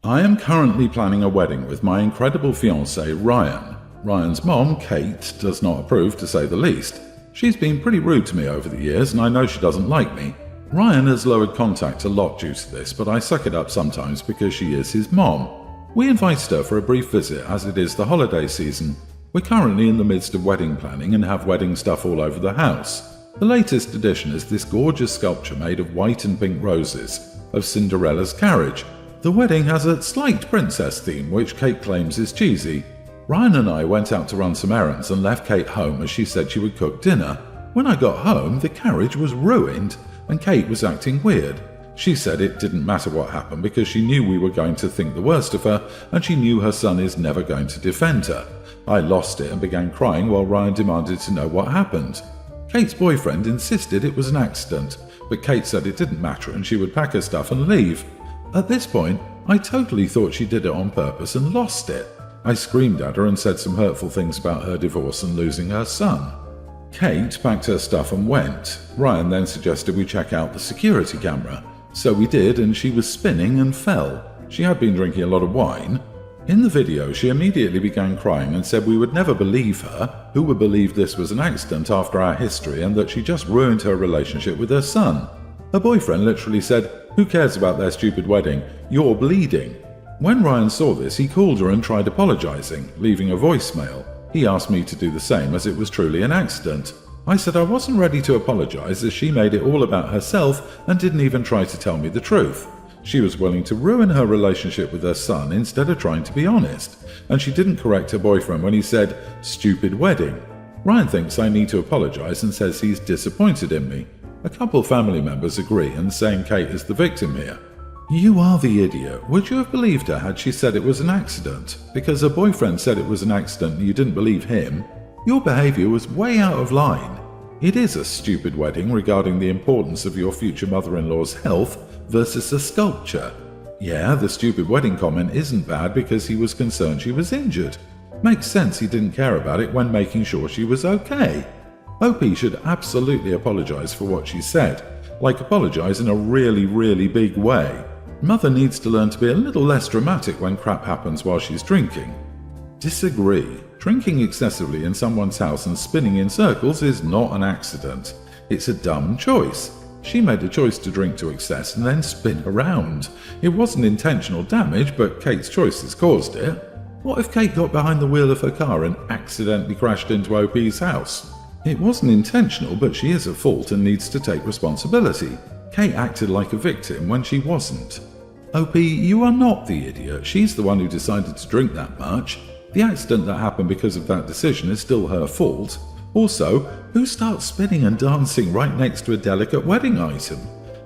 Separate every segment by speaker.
Speaker 1: I am currently planning a wedding with my incredible fiancé, Ryan. Ryan's mom, Kate, does not approve, to say the least. She's been pretty rude to me over the years, and I know she doesn't like me. Ryan has lowered contact a lot due to this, but I suck it up sometimes because she is his mom. We invited her for a brief visit as it is the holiday season. We're currently in the midst of wedding planning and have wedding stuff all over the house. The latest addition is this gorgeous sculpture made of white and pink roses of Cinderella's carriage. The wedding has a slight princess theme, which Kate claims is cheesy. Ryan and I went out to run some errands and left Kate home as she said she would cook dinner. When I got home, the carriage was ruined and Kate was acting weird. She said it didn't matter what happened because she knew we were going to think the worst of her and she knew her son is never going to defend her. I lost it and began crying while Ryan demanded to know what happened. Kate's boyfriend insisted it was an accident, but Kate said it didn't matter and she would pack her stuff and leave. At this point, I totally thought she did it on purpose and lost it. I screamed at her and said some hurtful things about her divorce and losing her son. Kate packed her stuff and went. Ryan then suggested we check out the security camera. So we did, and she was spinning and fell. She had been drinking a lot of wine. In the video, she immediately began crying and said we would never believe her. Who would believe this was an accident after our history and that she just ruined her relationship with her son? Her boyfriend literally said, "Who cares about their stupid wedding? You're bleeding." When Ryan saw this, he called her and tried apologizing, leaving a voicemail. He asked me to do the same as it was truly an accident. I said I wasn't ready to apologize as she made it all about herself and didn't even try to tell me the truth. She was willing to ruin her relationship with her son instead of trying to be honest, and she didn't correct her boyfriend when he said, "stupid wedding." Ryan thinks I need to apologize and says he's disappointed in me. A couple family members agree and saying Kate is the victim here. You are the idiot. Would you have believed her had she said it was an accident? Because her boyfriend said it was an accident and you didn't believe him? Your behavior was way out of line. It is a stupid wedding regarding the importance of your future mother-in-law's health versus a sculpture. Yeah, the stupid wedding comment isn't bad because he was concerned she was injured. Makes sense he didn't care about it when making sure she was okay. OP should absolutely apologize for what she said. Like apologize in a really, really big way. Mother needs to learn to be a little less dramatic when crap happens while she's drinking. Disagree. Drinking excessively in someone's house and spinning in circles is not an accident. It's a dumb choice. She made a choice to drink to excess and then spin around. It wasn't intentional damage, but Kate's choices caused it. What if Kate got behind the wheel of her car and accidentally crashed into OP's house? It wasn't intentional, but she is at fault and needs to take responsibility. Kate acted like a victim when she wasn't. OP, you are not the idiot. She's the one who decided to drink that much. The accident that happened because of that decision is still her fault. Also, who starts spinning and dancing right next to a delicate wedding item?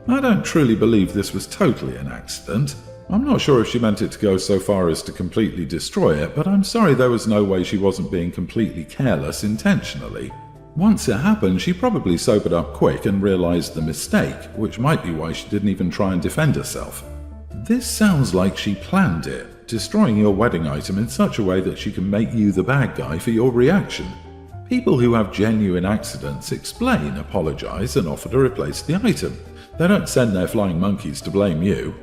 Speaker 1: I don't truly believe this was totally an accident. I'm not sure if she meant it to go so far as to completely destroy it, but I'm sorry there was no way she wasn't being completely careless intentionally. Once it happened, she probably sobered up quick and realized the mistake, which might be why she didn't even try and defend herself. This sounds like she planned it, destroying your wedding item in such a way that she can make you the bad guy for your reaction. People who have genuine accidents explain, apologize, and offer to replace the item. They don't send their flying monkeys to blame you.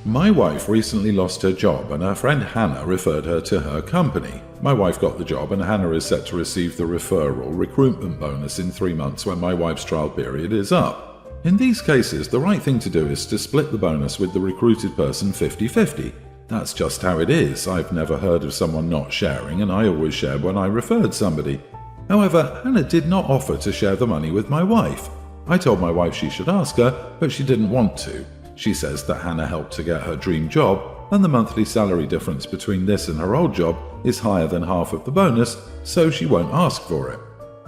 Speaker 1: My wife recently lost her job and her friend Hannah referred her to her company. My wife got the job and Hannah is set to receive the referral recruitment bonus in 3 months when my wife's trial period is up. In these cases, the right thing to do is to split the bonus with the recruited person 50-50. That's just how it is. I've never heard of someone not sharing, and I always shared when I referred somebody. However, Hannah did not offer to share the money with my wife. I told my wife she should ask her, but she didn't want to. She says that Hannah helped to get her dream job, and the monthly salary difference between this and her old job is higher than half of the bonus, so she won't ask for it.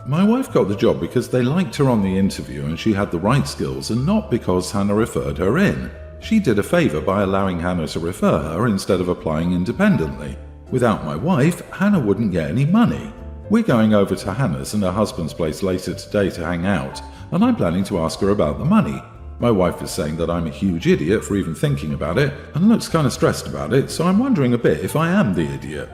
Speaker 1: My wife got the job because they liked her on the interview and she had the right skills and not because Hannah referred her in. She did a favor by allowing Hannah to refer her instead of applying independently. Without my wife, Hannah wouldn't get any money. We're going over to Hannah's and her husband's place later today to hang out, and I'm planning to ask her about the money. My wife is saying that I'm a huge idiot for even thinking about it and looks kind of stressed about it, so I'm wondering a bit if I am the idiot.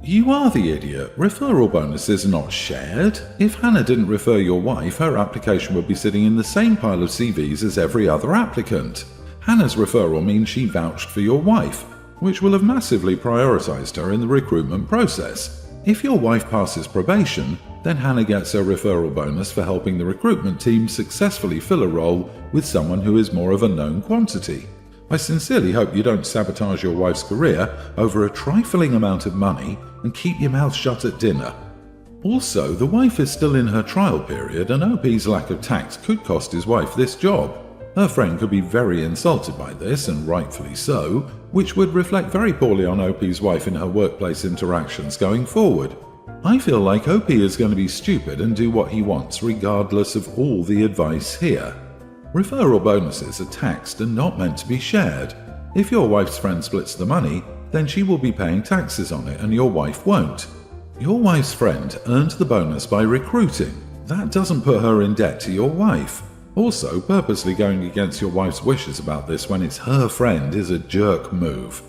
Speaker 1: You are the idiot. Referral bonuses are not shared. If Hannah didn't refer your wife, her application would be sitting in the same pile of CVs as every other applicant. Hannah's referral means she vouched for your wife. which will have massively prioritized her in the recruitment process. If your wife passes probation, then Hannah gets a referral bonus for helping the recruitment team successfully fill a role with someone who is more of a known quantity. I sincerely hope you don't sabotage your wife's career over a trifling amount of money and keep your mouth shut at dinner. Also, the wife is still in her trial period and OP's lack of tact could cost his wife this job. Her friend could be very insulted by this, and rightfully so, which would reflect very poorly on OP's wife in her workplace interactions going forward. I feel like OP is going to be stupid and do what he wants regardless of all the advice here. Referral bonuses are taxed and not meant to be shared. If your wife's friend splits the money, then she will be paying taxes on it and your wife won't. Your wife's friend earned the bonus by recruiting. That doesn't put her in debt to your wife. Also, purposely going against your wife's wishes about this when it's her friend is a jerk move.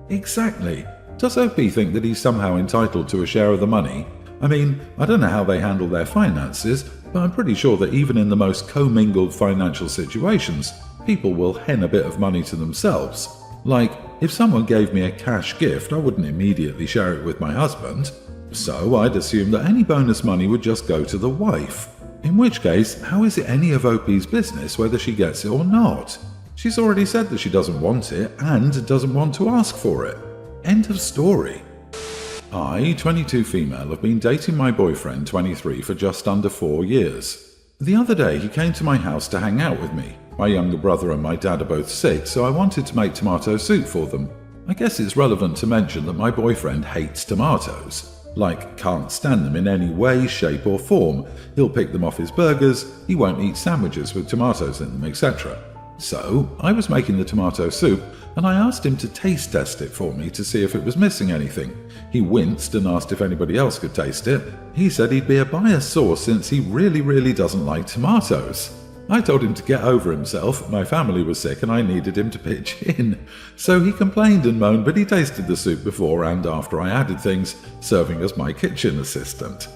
Speaker 1: Exactly. Does OP think that he's somehow entitled to a share of the money? I mean, I don't know how they handle their finances, but I'm pretty sure that even in the most commingled financial situations, people will hen a bit of money to themselves. Like, if someone gave me a cash gift, I wouldn't immediately share it with my husband. So I'd assume that any bonus money would just go to the wife. In which case, how is it any of OP's business whether she gets it or not? She's already said that she doesn't want it and doesn't want to ask for it. End of story. I, 22 female, have been dating my boyfriend, 23, for just under 4 years. The other day he came to my house to hang out with me. My younger brother and my dad are both sick, so I wanted to make tomato soup for them. I guess it's relevant to mention that my boyfriend hates tomatoes. Like, can't stand them in any way, shape or form. He'll pick them off his burgers, he won't eat sandwiches with tomatoes in them, etc. So, I was making the tomato soup, and I asked him to taste test it for me to see if it was missing anything. He winced and asked if anybody else could taste it. He said he'd be a biased source since he really doesn't like tomatoes. I told him to get over himself, my family was sick and I needed him to pitch in. So he complained and moaned, but he tasted the soup before and after I added things, serving as my kitchen assistant.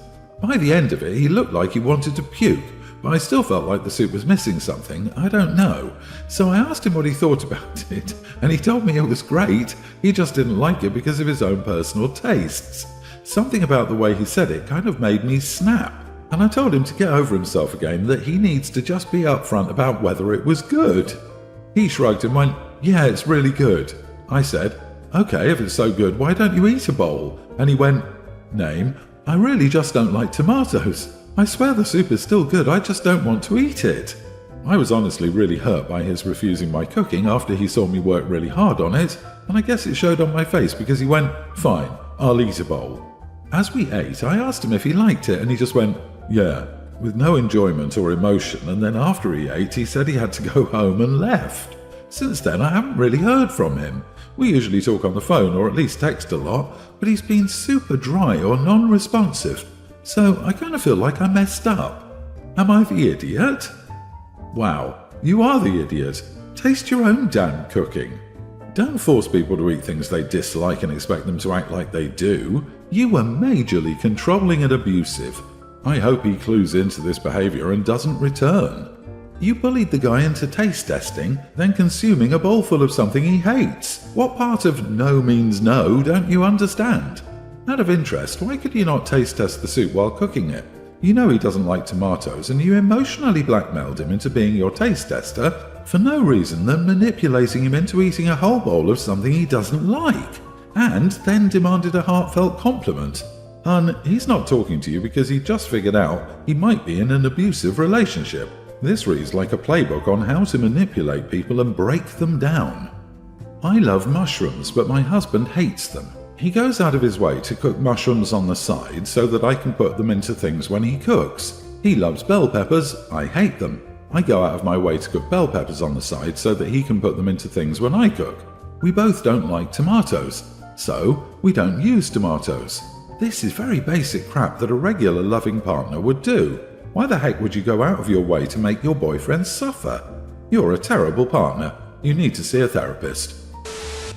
Speaker 1: By the end of it, he looked like he wanted to puke, but I still felt like the soup was missing something, I don't know. So I asked him what he thought about it, and he told me it was great, he just didn't like it because of his own personal tastes. Something about the way he said it kind of made me snap. And I told him to get over himself again, that he needs to just be upfront about whether it was good. He shrugged and went, "Yeah, it's really good." I said, "Okay, if it's so good, why don't you eat a bowl?" And he went, "Name, I really just don't like tomatoes. I swear the soup is still good, I just don't want to eat it." I was honestly really hurt by his refusing my cooking after he saw me work really hard on it, and I guess it showed on my face because he went, "Fine, I'll eat a bowl." As we ate, I asked him if he liked it and he just went, "Yeah," with no enjoyment or emotion, and then after he ate he said he had to go home and left. Since then I haven't really heard from him. We usually talk on the phone or at least text a lot, but he's been super dry or non-responsive, so I kind of feel like I messed up. Am I the idiot? Wow, you are the idiot. Taste your own damn cooking. Don't force people to eat things they dislike and expect them to act like they do. You were majorly controlling and abusive. I hope he clues into this behavior and doesn't return. You bullied the guy into taste testing, then consuming a bowl full of something he hates. What part of no means no don't you understand? Out of interest, why could you not taste test the soup while cooking it? You know he doesn't like tomatoes and you emotionally blackmailed him into being your taste tester for no reason than manipulating him into eating a whole bowl of something he doesn't like, and then demanded a heartfelt compliment. He's not talking to you because he just figured out he might be in an abusive relationship. This reads like a playbook on how to manipulate people and break them down. I love mushrooms, but my husband hates them. He goes out of his way to cook mushrooms on the side so that I can put them into things when he cooks. He loves bell peppers, I hate them. I go out of my way to cook bell peppers on the side so that he can put them into things when I cook. We both don't like tomatoes, so we don't use tomatoes. This is very basic crap that a regular loving partner would do. Why the heck would you go out of your way to make your boyfriend suffer? You're a terrible partner. You need to see a therapist.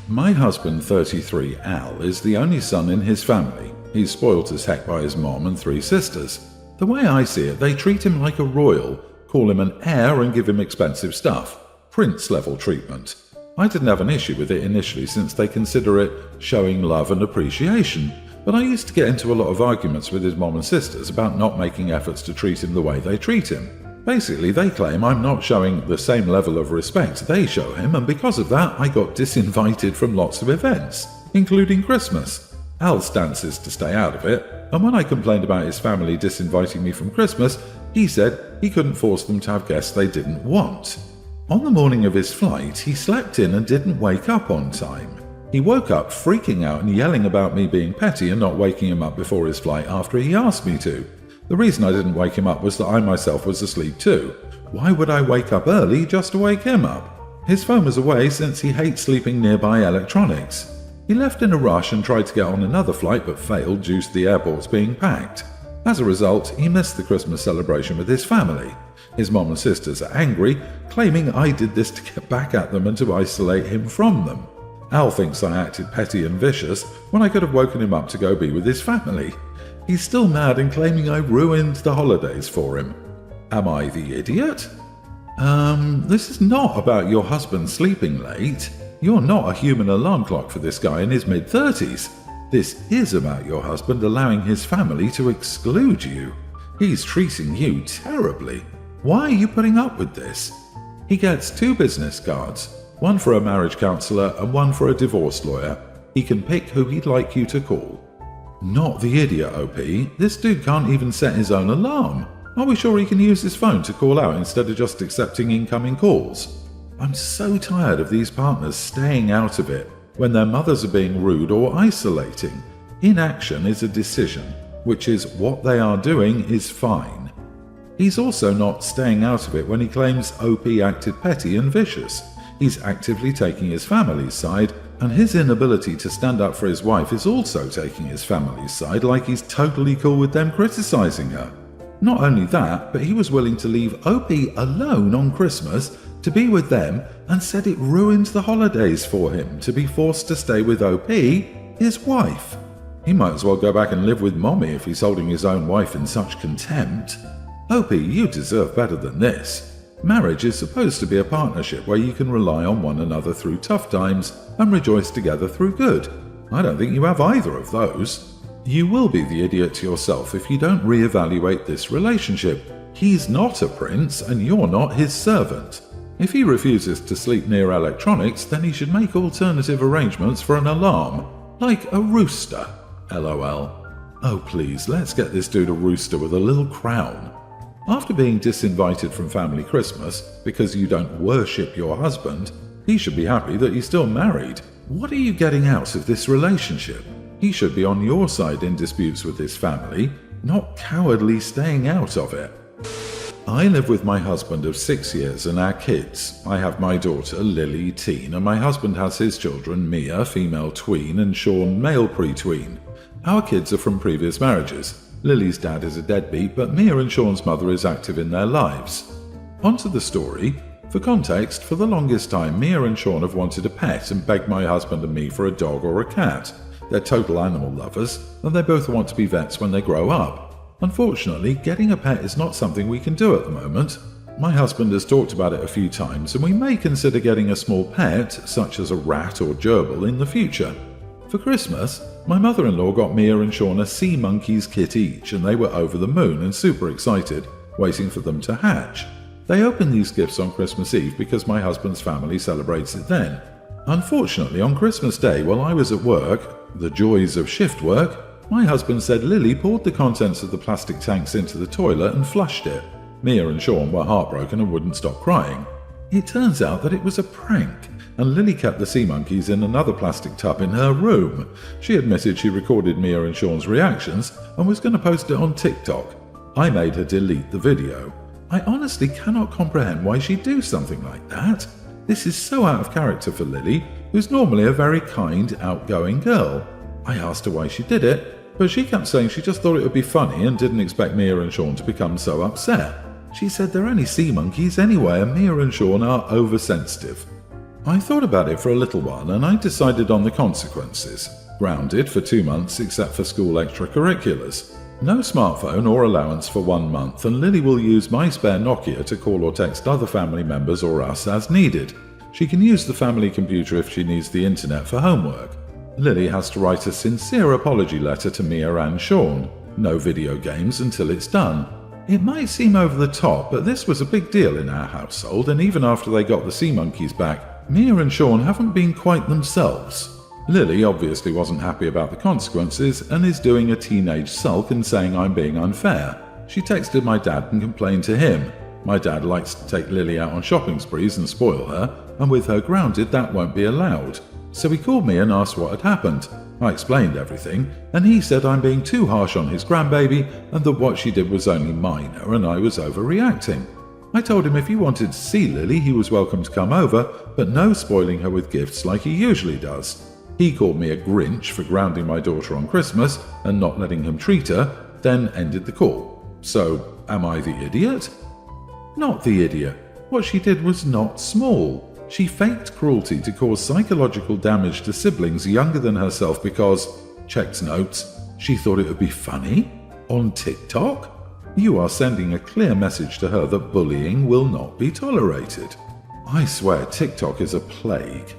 Speaker 1: My husband, 33, Al, is the only son in his family. He's spoiled as heck by his mom and 3 sisters. The way I see it, they treat him like a royal, call him an heir and give him expensive stuff. Prince-level treatment. I didn't have an issue with it initially since they consider it showing love and appreciation, but I used to get into a lot of arguments with his mom and sisters about not making efforts to treat him the way they treat him. Basically, they claim I'm not showing the same level of respect they show him, and because of that, I got disinvited from lots of events, including Christmas. Al stances to stay out of it, and when I complained about his family disinviting me from Christmas, he said he couldn't force them to have guests they didn't want. On the morning of his flight, he slept in and didn't wake up on time. He woke up freaking out and yelling about me being petty and not waking him up before his flight after he asked me to. The reason I didn't wake him up was that I myself was asleep too. Why would I wake up early just to wake him up? His phone was away since he hates sleeping nearby electronics. He left in a rush and tried to get on another flight but failed due to the airports being packed. As a result, he missed the Christmas celebration with his family. His mom and sisters are angry, claiming I did this to get back at them and to isolate him from them. Al thinks I acted petty and vicious when I could have woken him up to go be with his family. He's still mad and claiming I ruined the holidays for him. Am I the idiot? This is not about your husband sleeping late. You're not a human alarm clock for this guy in his mid-30s. This is about your husband allowing his family to exclude you. He's treating you terribly. Why are you putting up with this? He gets 2 business cards, one for a marriage counselor and one for a divorce lawyer. He can pick who he'd like you to call. Not the idiot, OP. This dude can't even set his own alarm. Are we sure he can use his phone to call out instead of just accepting incoming calls? I'm so tired of these partners staying out of it when their mothers are being rude or isolating. Inaction is a decision, which is what they are doing is fine. He's also not staying out of it when he claims OP acted petty and vicious. He's actively taking his family's side, and his inability to stand up for his wife is also taking his family's side, like he's totally cool with them criticizing her. Not only that, but he was willing to leave OP alone on Christmas to be with them and said it ruined the holidays for him to be forced to stay with OP, his wife. He might as well go back and live with Mommy if he's holding his own wife in such contempt. OP, you deserve better than this. Marriage is supposed to be a partnership where you can rely on one another through tough times and rejoice together through good. I don't think you have either of those. You will be the idiot to yourself if you don't reevaluate this relationship. He's not a prince and you're not his servant. If he refuses to sleep near electronics, then he should make alternative arrangements for an alarm, like a rooster. LOL. Oh please, let's get this dude a rooster with a little crown. After being disinvited from family Christmas because you don't worship your husband, he should be happy that he's still married. What are you getting out of this relationship? He should be on your side in disputes with his family, not cowardly staying out of it. I live with my husband of 6 years and our kids. I have my daughter, Lily, teen, and my husband has his children, Mia, female tween, and Sean, male pre-tween. Our kids are from previous marriages. Lily's dad is a deadbeat, but Mia and Sean's mother is active in their lives. On to the story. For context, for the longest time, Mia and Sean have wanted a pet and begged my husband and me for a dog or a cat. They're total animal lovers, and they both want to be vets when they grow up. Unfortunately, getting a pet is not something we can do at the moment. My husband has talked about it a few times, and we may consider getting a small pet, such as a rat or gerbil, in the future. For Christmas, my mother-in-law got Mia and Sean a sea monkeys kit each, and they were over the moon and super excited, waiting for them to hatch. They opened these gifts on Christmas Eve because my husband's family celebrates it then. Unfortunately, on Christmas Day, while I was at work, the joys of shift work, my husband said Lily poured the contents of the plastic tanks into the toilet and flushed it. Mia and Sean were heartbroken and wouldn't stop crying. It turns out that it was a prank, and Lily kept the sea monkeys in another plastic tub in her room. She admitted she recorded Mia and Sean's reactions and was going to post it on TikTok. I made her delete the video. I honestly cannot comprehend why she'd do something like that. This is so out of character for Lily, who's normally a very kind, outgoing girl. I asked her why she did it, but she kept saying she just thought it would be funny and didn't expect Mia and Sean to become so upset. She said they're only sea monkeys anyway, and Mia and Sean are oversensitive. I thought about it for a little while and I decided on the consequences. Grounded for 2 months except for school extracurriculars. No smartphone or allowance for 1 month, and Lily will use my spare Nokia to call or text other family members or us as needed. She can use the family computer if she needs the internet for homework. Lily has to write a sincere apology letter to Mia and Sean. No video games until it's done. It might seem over the top, but this was a big deal in our household, and even after they got the sea monkeys back, Mia and Sean haven't been quite themselves. Lily obviously wasn't happy about the consequences and is doing a teenage sulk and saying I'm being unfair. She texted my dad and complained to him. My dad likes to take Lily out on shopping sprees and spoil her, and with her grounded that won't be allowed. So he called me and asked what had happened. I explained everything, and he said I'm being too harsh on his grandbaby and that what she did was only minor and I was overreacting. I told him if he wanted to see Lily he was welcome to come over, but no spoiling her with gifts like he usually does. He called me a Grinch for grounding my daughter on Christmas and not letting him treat her, then ended the call. So, am I the idiot? Not the idiot. What she did was not small. She faked cruelty to cause psychological damage to siblings younger than herself because, checked notes, she thought it would be funny? On TikTok? You are sending a clear message to her that bullying will not be tolerated. I swear TikTok is a plague.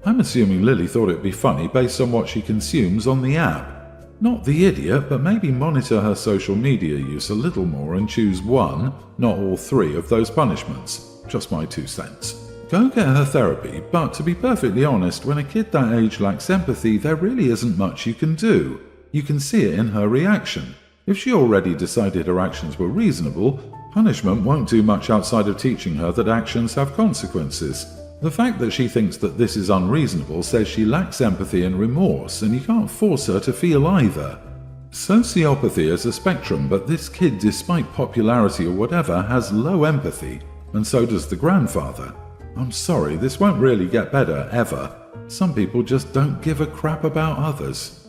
Speaker 1: I'm assuming Lily thought it would be funny based on what she consumes on the app. Not the idiot, but maybe monitor her social media use a little more and choose one, not all three of those punishments. Just my 2 cents. Go get her therapy, but to be perfectly honest, when a kid that age lacks empathy, there really isn't much you can do. You can see it in her reaction. If she already decided her actions were reasonable, punishment won't do much outside of teaching her that actions have consequences. The fact that she thinks that this is unreasonable says she lacks empathy and remorse, and you can't force her to feel either. Sociopathy is a spectrum, but this kid, despite popularity or whatever, has low empathy, and so does the grandfather. I'm sorry, this won't really get better, ever. Some people just don't give a crap about others.